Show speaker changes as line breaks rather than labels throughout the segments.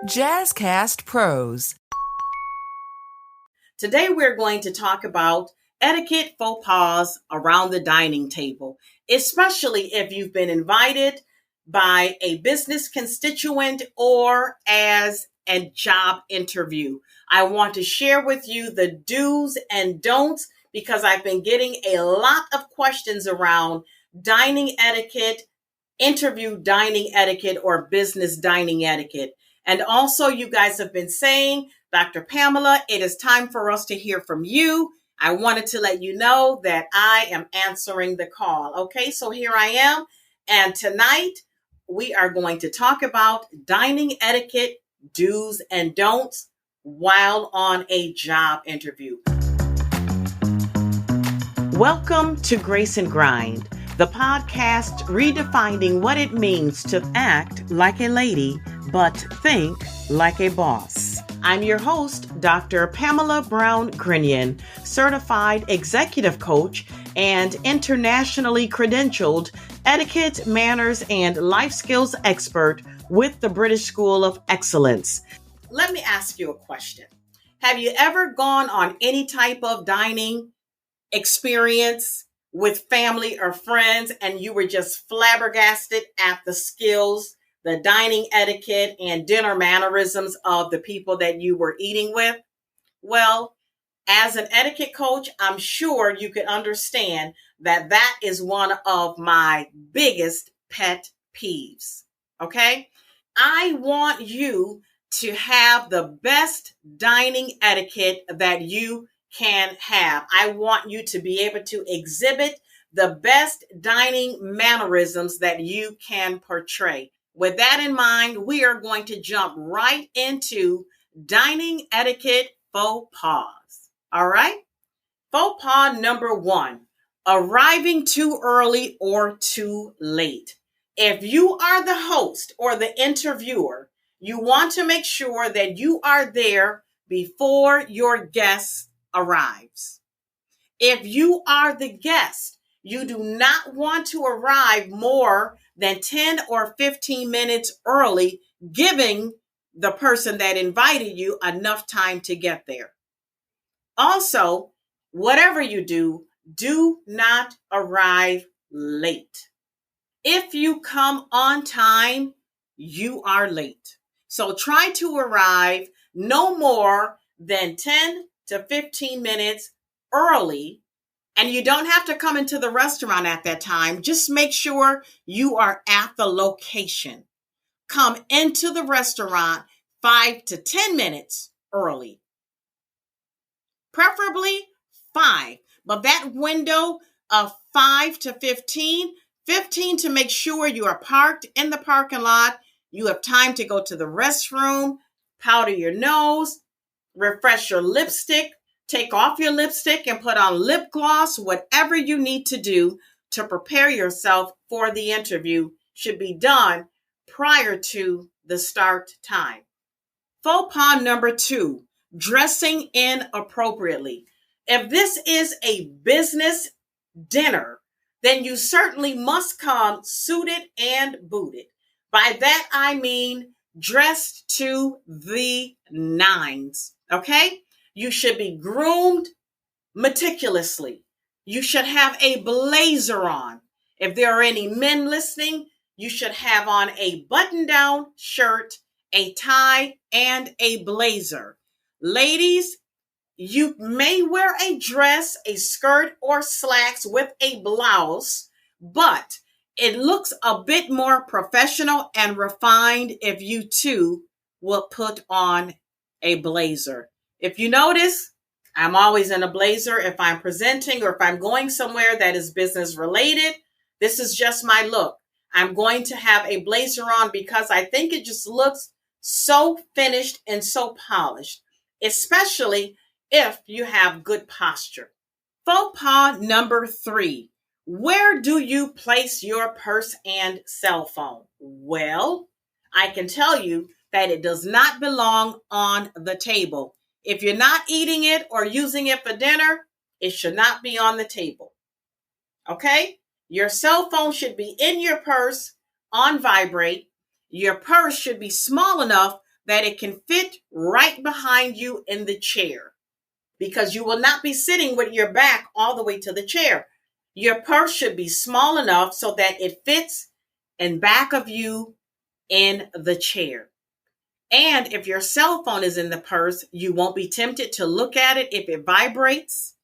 Jazzcast Pros.
Today we're going to talk about etiquette faux pas around the dining table, especially if you've been invited by a business constituent or as a job interview. I want to share with you the do's and don'ts because I've been getting a lot of questions around dining etiquette, interview dining etiquette, or business dining etiquette. And also, you guys have been saying, Dr. Pamela, it is time for us to hear from you. I wanted to let you know that I am answering the call. Okay, so here I am. And tonight, we are going to talk about dining etiquette, do's and don'ts while on a job interview. Welcome to Grace and Grind, the podcast redefining what it means to act like a lady, but think like a boss. I'm your host, Dr. Pamala Brown-Grinion, certified executive coach and internationally credentialed etiquette, manners, and life skills expert with the British School of Excellence. Let me ask you a question. Have you ever gone on any type of dining experience with family or friends and you were just flabbergasted at the skills, the dining etiquette, and dinner mannerisms of the people that you were eating with? Well, as an etiquette coach, I'm sure you can understand that that is one of my biggest pet peeves. Okay? I want you to have the best dining etiquette that you can have. I want you to be able to exhibit the best dining mannerisms that you can portray. With that in mind, we are going to jump right into dining etiquette faux pas. All right? Faux pas number 1, arriving too early or too late. If you are the host or the interviewer, you want to make sure that you are there before your guest arrives. If you are the guest, you do not want to arrive more than 10 or 15 minutes early, giving the person that invited you enough time to get there. Also, whatever you do, do not arrive late. If you come on time, you are late. So try to arrive no more than 10 to 15 minutes early. And you don't have to come into the restaurant at that time. Just make sure you are at the location. Come into the restaurant 5 to 10 minutes early. Preferably 5. But that window of 5 to 15 to make sure you are parked in the parking lot. You have time to go to the restroom, powder your nose, refresh your lipstick, take off your lipstick and put on lip gloss. Whatever you need to do to prepare yourself for the interview should be done prior to the start time. Faux pas number 2, dressing inappropriately. If this is a business dinner, then you certainly must come suited and booted. By that, I mean dressed to the nines, okay? You should be groomed meticulously. You should have a blazer on. If there are any men listening, you should have on a button-down shirt, a tie, and a blazer. Ladies, you may wear a dress, a skirt, or slacks with a blouse, but it looks a bit more professional and refined if you too will put on a blazer. If you notice, I'm always in a blazer if I'm presenting or if I'm going somewhere that is business related. This is just my look. I'm going to have a blazer on because I think it just looks so finished and so polished, especially if you have good posture. Faux pas number 3. Where do you place your purse and cell phone? Well, I can tell you that it does not belong on the table. If you're not eating it or using it for dinner, it should not be on the table. Okay? Your cell phone should be in your purse on vibrate. Your purse should be small enough that it can fit right behind you in the chair, because you will not be sitting with your back all the way to the chair. Your purse should be small enough so that it fits in back of you in the chair. And if your cell phone is in the purse, you won't be tempted to look at it if it vibrates.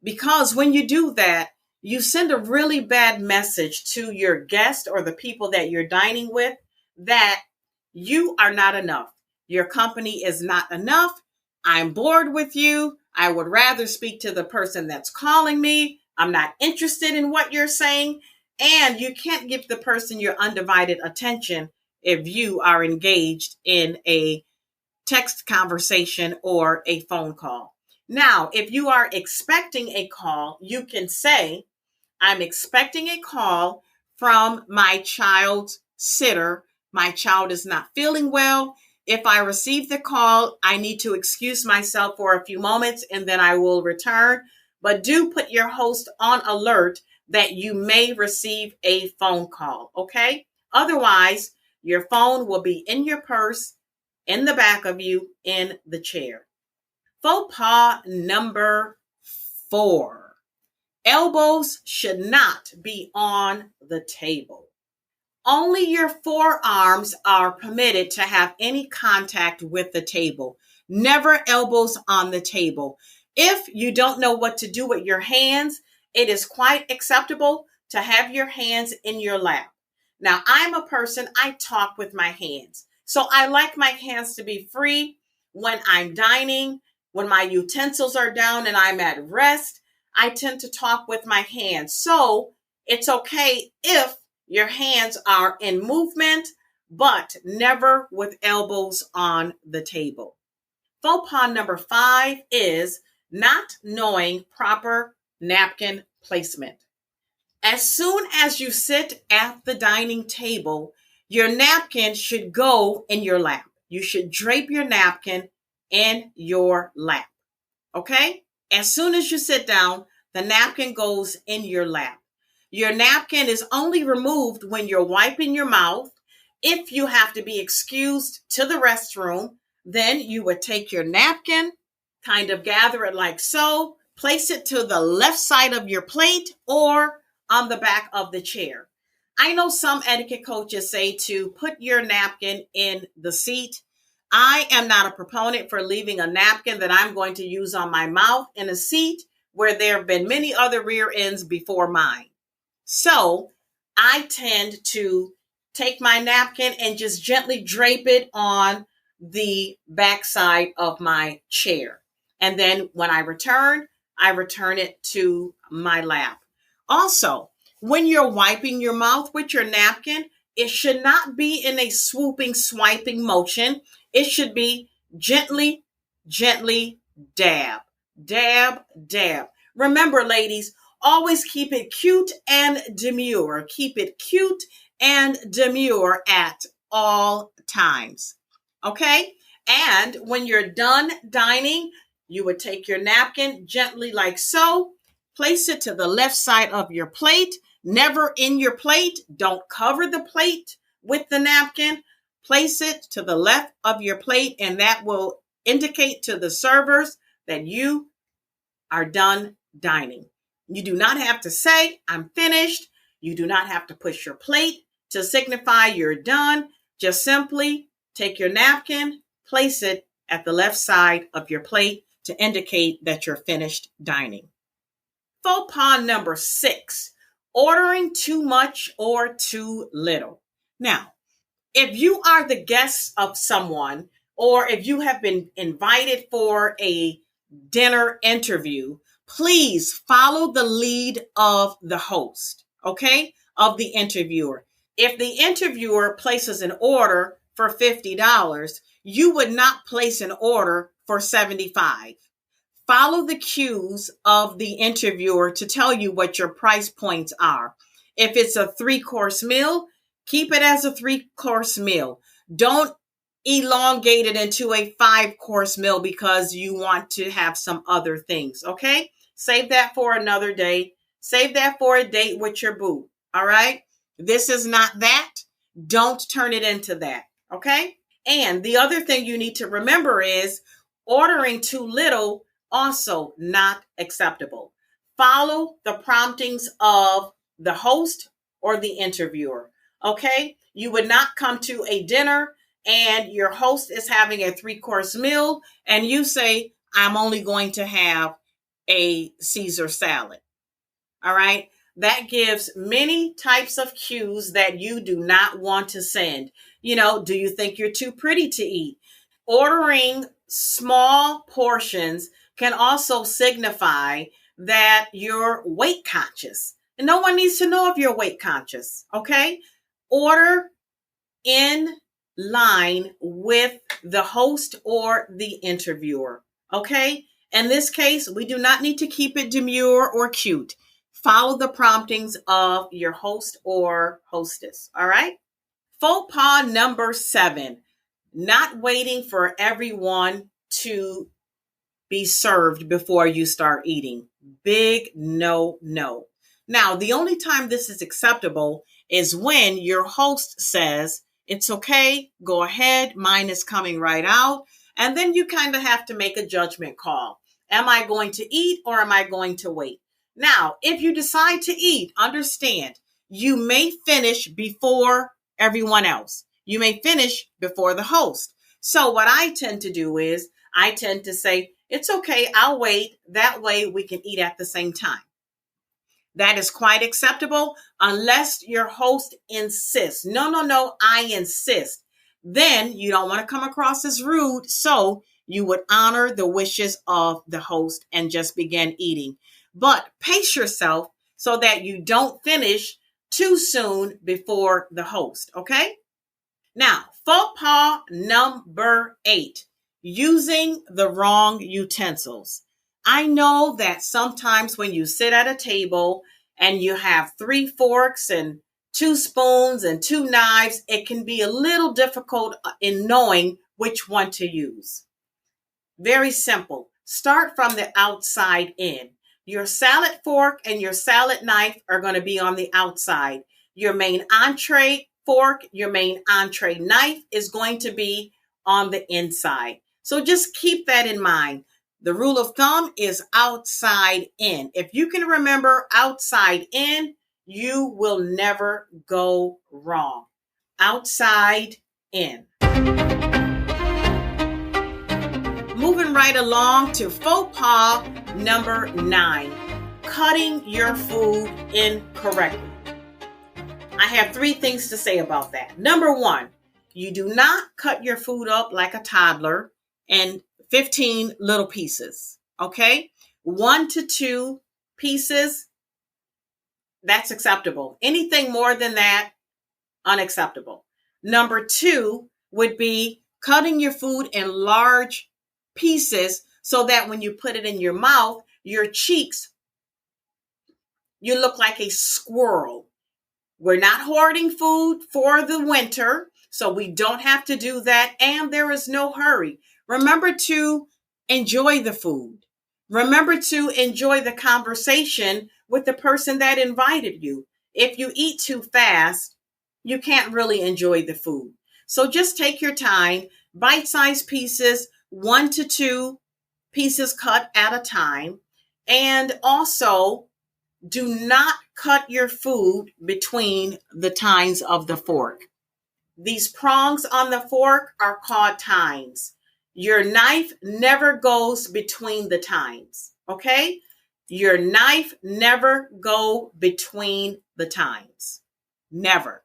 Because when you do that, you send a really bad message to your guest or the people that you're dining with that you are not enough. Your company is not enough. I'm bored with you. I would rather speak to the person that's calling me. I'm not interested in what you're saying. And you can't give the person your undivided attention if you are engaged in a text conversation or a phone call. Now, if you are expecting a call, you can say, I'm expecting a call from my child's sitter. My child is not feeling well. If I receive the call, I need to excuse myself for a few moments and then I will return. But do put your host on alert that you may receive a phone call, okay? Otherwise, your phone will be in your purse, in the back of you, in the chair. Faux pas number 4. Elbows should not be on the table. Only your forearms are permitted to have any contact with the table. Never elbows on the table. If you don't know what to do with your hands, it is quite acceptable to have your hands in your lap. Now, I'm a person, I talk with my hands. So I like my hands to be free when I'm dining, when my utensils are down and I'm at rest. I tend to talk with my hands. So it's okay if your hands are in movement, but never with elbows on the table. Faux pas number 5 is not knowing proper napkin placement. As soon as you sit at the dining table, your napkin should go in your lap. You should drape your napkin in your lap. Okay? As soon as you sit down, the napkin goes in your lap. Your napkin is only removed when you're wiping your mouth. If you have to be excused to the restroom, then you would take your napkin, kind of gather it like so, place it to the left side of your plate or on the back of the chair. I know some etiquette coaches say to put your napkin in the seat. I am not a proponent for leaving a napkin that I'm going to use on my mouth in a seat where there have been many other rear ends before mine. So I tend to take my napkin and just gently drape it on the backside of my chair. And then when I return it to my lap. Also, when you're wiping your mouth with your napkin, it should not be in a swooping, swiping motion. It should be gently, gently dab, dab, dab. Remember, ladies, always keep it cute and demure. Keep it cute and demure at all times. Okay? And when you're done dining, you would take your napkin gently like so, place it to the left side of your plate, never in your plate. Don't cover the plate with the napkin. Place it to the left of your plate, and that will indicate to the servers that you are done dining. You do not have to say, I'm finished. You do not have to push your plate to signify you're done. Just simply take your napkin, place it at the left side of your plate to indicate that you're finished dining. Faux pas number 6, ordering too much or too little. Now, if you are the guest of someone, or if you have been invited for a dinner interview, please follow the lead of the host, okay, of the interviewer. If the interviewer places an order for $50, you would not place an order for $75. Follow the cues of the interviewer to tell you what your price points are. If it's a 3-course meal, keep it as a 3-course meal. Don't elongate it into a 5-course meal because you want to have some other things, okay? Save that for another day. Save that for a date with your boo, all right? This is not that. Don't turn it into that, okay? And the other thing you need to remember is ordering too little, also not acceptable. Follow the promptings of the host or the interviewer. Okay? You would not come to a dinner and your host is having a 3-course meal and you say, I'm only going to have a Caesar salad. All right? That gives many types of cues that you do not want to send. Do you think you're too pretty to eat? Ordering small portions can also signify that you're weight conscious. And no one needs to know if you're weight conscious, okay? Order in line with the host or the interviewer, okay? In this case, we do not need to keep it demure or cute. Follow the promptings of your host or hostess, all right? Faux pas number 7, not waiting for everyone to be served before you start eating. Big no. Now, the only time this is acceptable is when your host says, it's okay, go ahead, mine is coming right out. And then you kind of have to make a judgment call. Am I going to eat or am I going to wait? Now, if you decide to eat, understand, you may finish before everyone else. You may finish before the host. So what I tend to do is I tend to say, it's okay, I'll wait. That way we can eat at the same time. That is quite acceptable unless your host insists. No, I insist. Then you don't want to come across as rude. So you would honor the wishes of the host and just begin eating. But pace yourself so that you don't finish too soon before the host, okay? Now, faux pas number 8, using the wrong utensils. I know that sometimes when you sit at a table and you have 3 forks and 2 spoons and 2 knives, it can be a little difficult in knowing which one to use. Very simple. Start from the outside in. Your salad fork and your salad knife are going to be on the outside. Your main entree fork, your main entree knife is going to be on the inside. So just keep that in mind. The rule of thumb is outside in. If you can remember outside in, you will never go wrong. Outside in. Moving right along to faux pas number 9, cutting your food incorrectly. I have 3 things to say about that. Number 1, you do not cut your food up like a toddler in 15 little pieces, okay? 1 to 2 pieces, that's acceptable. Anything more than that, unacceptable. Number 2 would be cutting your food in large pieces so that when you put it in your mouth, your cheeks, you look like a squirrel. We're not hoarding food for the winter, so we don't have to do that, and there is no hurry. Remember to enjoy the food. Remember to enjoy the conversation with the person that invited you. If you eat too fast, you can't really enjoy the food. So just take your time, bite-sized pieces, 1 to 2 pieces cut at a time. And also, do not cut your food between the tines of the fork. These prongs on the fork are called tines. Your knife never goes between the tines, okay? Your knife never go between the tines. Never.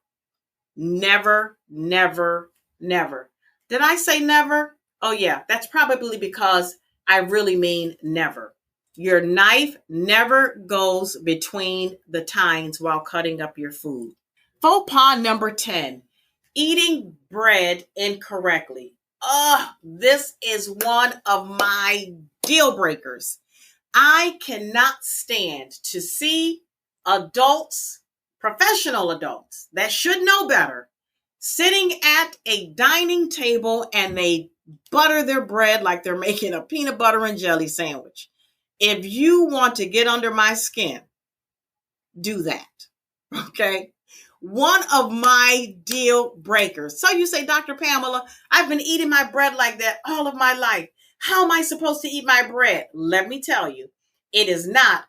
Never, never, never. Did I say never? Oh yeah, that's probably because I really mean never. Your knife never goes between the tines while cutting up your food. Faux pas number 10, eating bread incorrectly. This is one of my deal breakers. I cannot stand to see adults, professional adults that should know better, sitting at a dining table and they butter their bread like they're making a peanut butter and jelly sandwich. If you want to get under my skin, do that. Okay? one of my deal breakers. So you say, Dr. Pamela, I've been eating my bread like that all of my life. How am I supposed to eat my bread? Let me tell you, it is not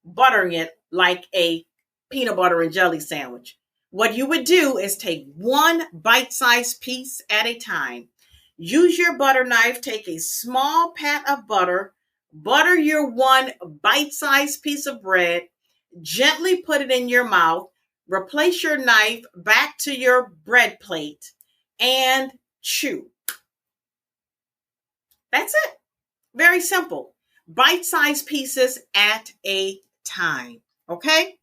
buttering it like a peanut butter and jelly sandwich. What you would do is take one bite-sized piece at a time. Use your butter knife, take a small pat of butter, butter your one bite-sized piece of bread, gently put it in your mouth, replace your knife back to your bread plate, and chew. That's it. Very simple. Bite-sized pieces at a time. Okay?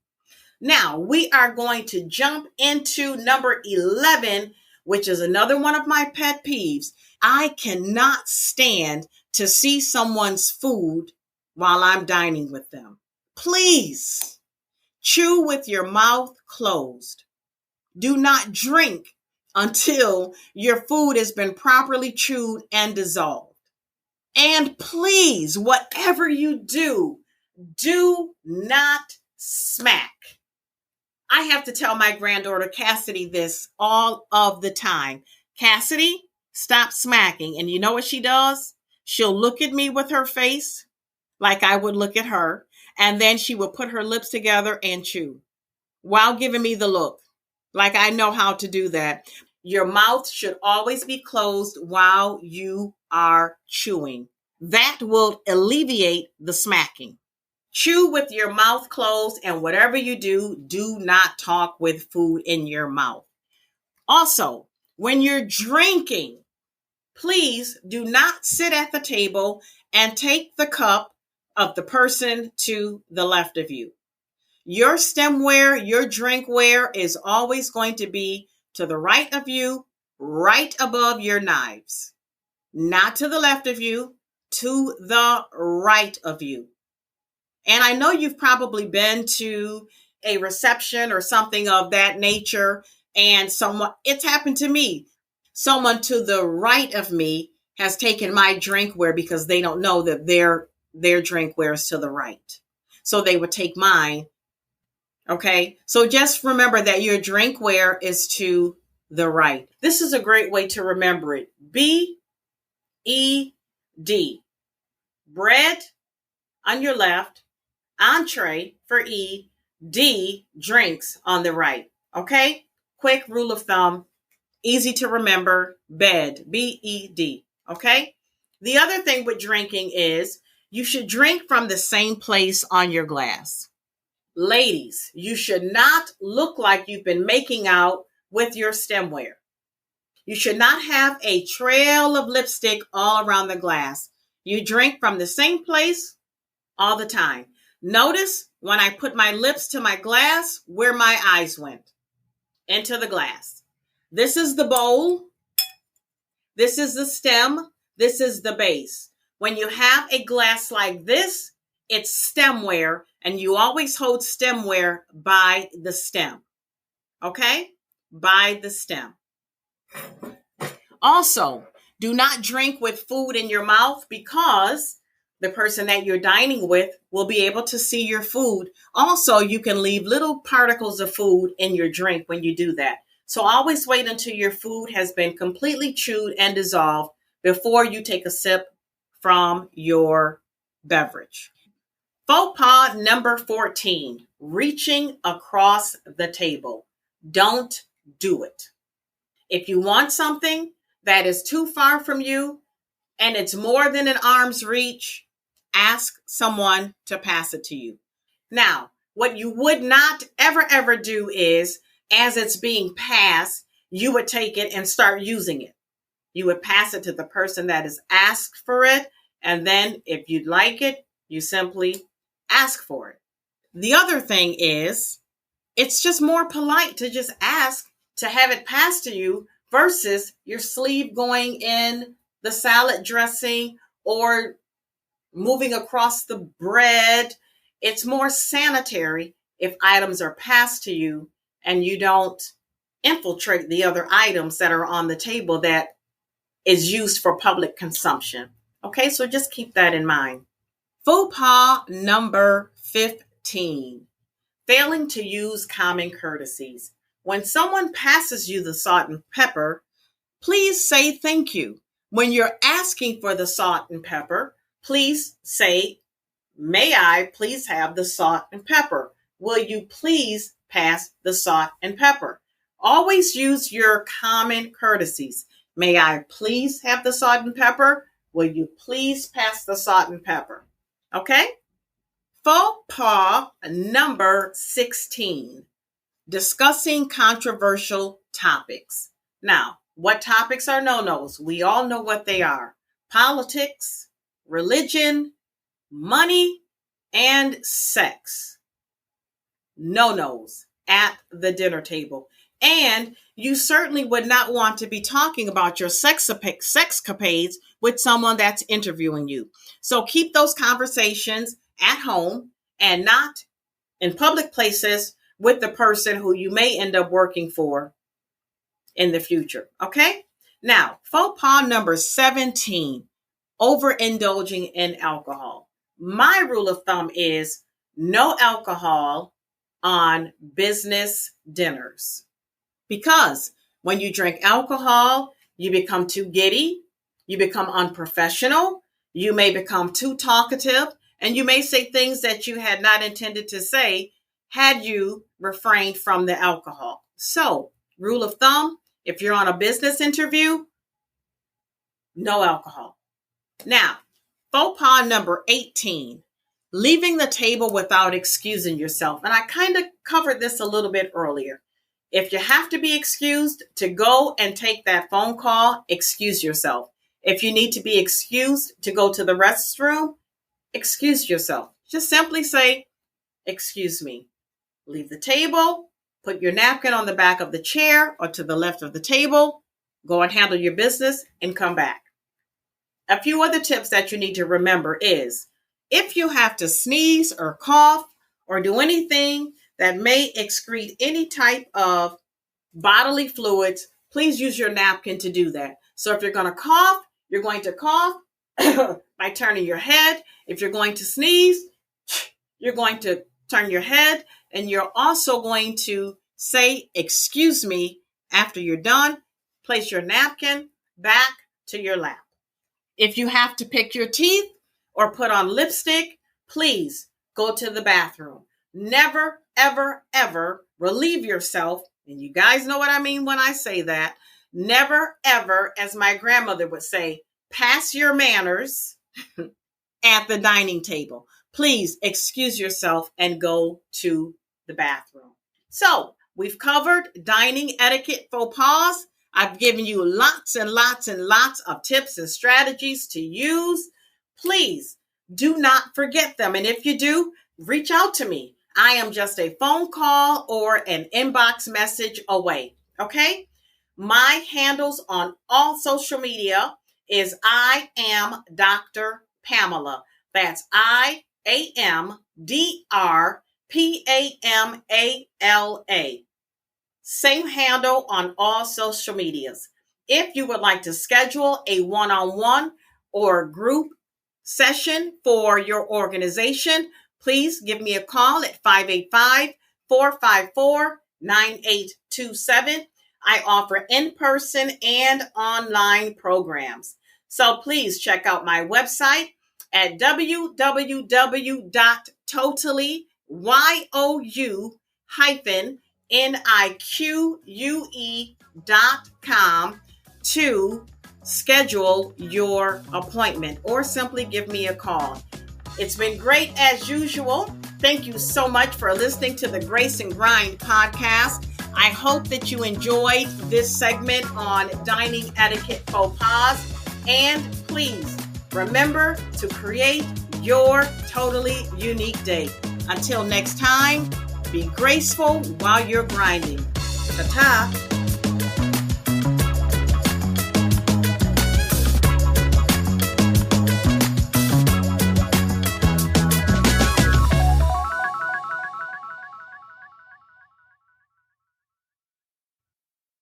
Now, we are going to jump into number 11, which is another one of my pet peeves. I cannot stand to see someone's food while I'm dining with them. Please chew with your mouth closed. Do not drink until your food has been properly chewed and dissolved. And please, whatever you do, do not smack. I have to tell my granddaughter Cassidy this all of the time. Cassidy, stop smacking. And you know what she does? She'll look at me with her face like I would look at her. And then she will put her lips together and chew while giving me the look. Like I know how to do that. Your mouth should always be closed while you are chewing. That will alleviate the smacking. Chew with your mouth closed, and whatever you do, do not talk with food in your mouth. Also, when you're drinking, please do not sit at the table and take the cup of the person to the left of you. Your stemware, your drinkware is always going to be to the right of you, right above your knives. Not to the left of you, to the right of you. And I know you've probably been to a reception or something of that nature, and it's happened to me. Someone to the right of me has taken my drinkware because they don't know that their drinkware is to the right. So they would take mine. Okay. So just remember that your drinkware is to the right. This is a great way to remember it. B-E-D. Bread on your left. Entree for E, D, drinks on the right. Okay? Quick rule of thumb, easy to remember, bed, B-E-D. Okay? The other thing with drinking is you should drink from the same place on your glass. Ladies, you should not look like you've been making out with your stemware. You should not have a trail of lipstick all around the glass. You drink from the same place all the time. Notice when I put my lips to my glass, where my eyes went. Into the glass. This is the bowl. This is the stem. This is the base. When you have a glass like this, it's stemware, and you always hold stemware by the stem. Okay? By the stem. Also, do not drink with food in your mouth because the person that you're dining with will be able to see your food. Also, you can leave little particles of food in your drink when you do that. So always wait until your food has been completely chewed and dissolved before you take a sip from your beverage. Faux pas number 14, reaching across the table. Don't do it. If you want something that is too far from you and it's more than an arm's reach, ask someone to pass it to you. Now, what you would not ever do is, as it's being passed, you would take it and start using it. You would pass it to the person that has asked for it. And then if you'd like it, you simply ask for it. The other thing is, it's just more polite to just ask to have it passed to you versus your sleeve going in the salad dressing or moving across the bread. It's more sanitary if items are passed to you and you don't infiltrate the other items that are on the table that is used for public consumption. Okay, so just keep that in mind. Faux pas number 15, failing to use common courtesies. when someone passes you the salt and pepper, please say thank you. When you're asking for the salt and pepper, please say, may I please have the salt and pepper? Will you please pass the salt and pepper? Always use your common courtesies. May I please have the salt and pepper? Will you please pass the salt and pepper? Okay? Faux pas number 16. Discussing controversial topics. Now, what topics are no-nos? We all know what they are. Politics, religion, money, and sex. No-nos at the dinner table. And you certainly would not want to be talking about your sexcapades with someone that's interviewing you. So keep those conversations at home and not in public places with the person who you may end up working for in the future. Okay? Now, faux pas number 17, overindulging in alcohol. My rule of thumb is no alcohol on business dinners. Because when you drink alcohol, you become too giddy, you become unprofessional, you may become too talkative, and you may say things that you had not intended to say had you refrained from the alcohol. So, rule of thumb, if you're on a business interview, no alcohol. Now, faux pas number 18, leaving the table without excusing yourself. And I kind of covered this a little bit earlier. If you have to be excused to go and take that phone call, excuse yourself. If you need to be excused to go to the restroom, excuse yourself. Just simply say, excuse me. Leave the table, put your napkin on the back of the chair or to the left of the table, go and handle your business and come back. A few other tips that you need to remember is, if you have to sneeze or cough or do anything that may excrete any type of bodily fluids, please use your napkin to do that. So if you're going to cough, you're going to cough by turning your head. If you're going to sneeze, you're going to turn your head, and you're also going to say, excuse me, after you're done. Place your napkin back to your lap. If you have to pick your teeth or put on lipstick, please go to the bathroom. Never, ever, ever relieve yourself. And you guys know what I mean when I say that. Never, ever, as my grandmother would say, pass your manners at the dining table. Please excuse yourself and go to the bathroom. So we've covered dining etiquette faux pas. I've given you lots and lots and lots of tips and strategies to use. Please do not forget them. And if you do, reach out to me. I am just a phone call or an inbox message away. Okay? My handles on all social media is I am Dr. Pamala. That's IAMDRPAMALA. Same handle on all social medias. If you would like to schedule a one-on-one or group session for your organization, please give me a call at 585-454-9827. I offer in-person and online programs. So please check out my website at www.totally-nique.com to schedule your appointment or simply give me a call. It's been great as usual. Thank you so much for listening to the Grace and Grind podcast. I hope that you enjoyed this segment on dining etiquette faux pas. And please remember to create your totally unique day. Until next time, be graceful while you're grinding. Ta-ta.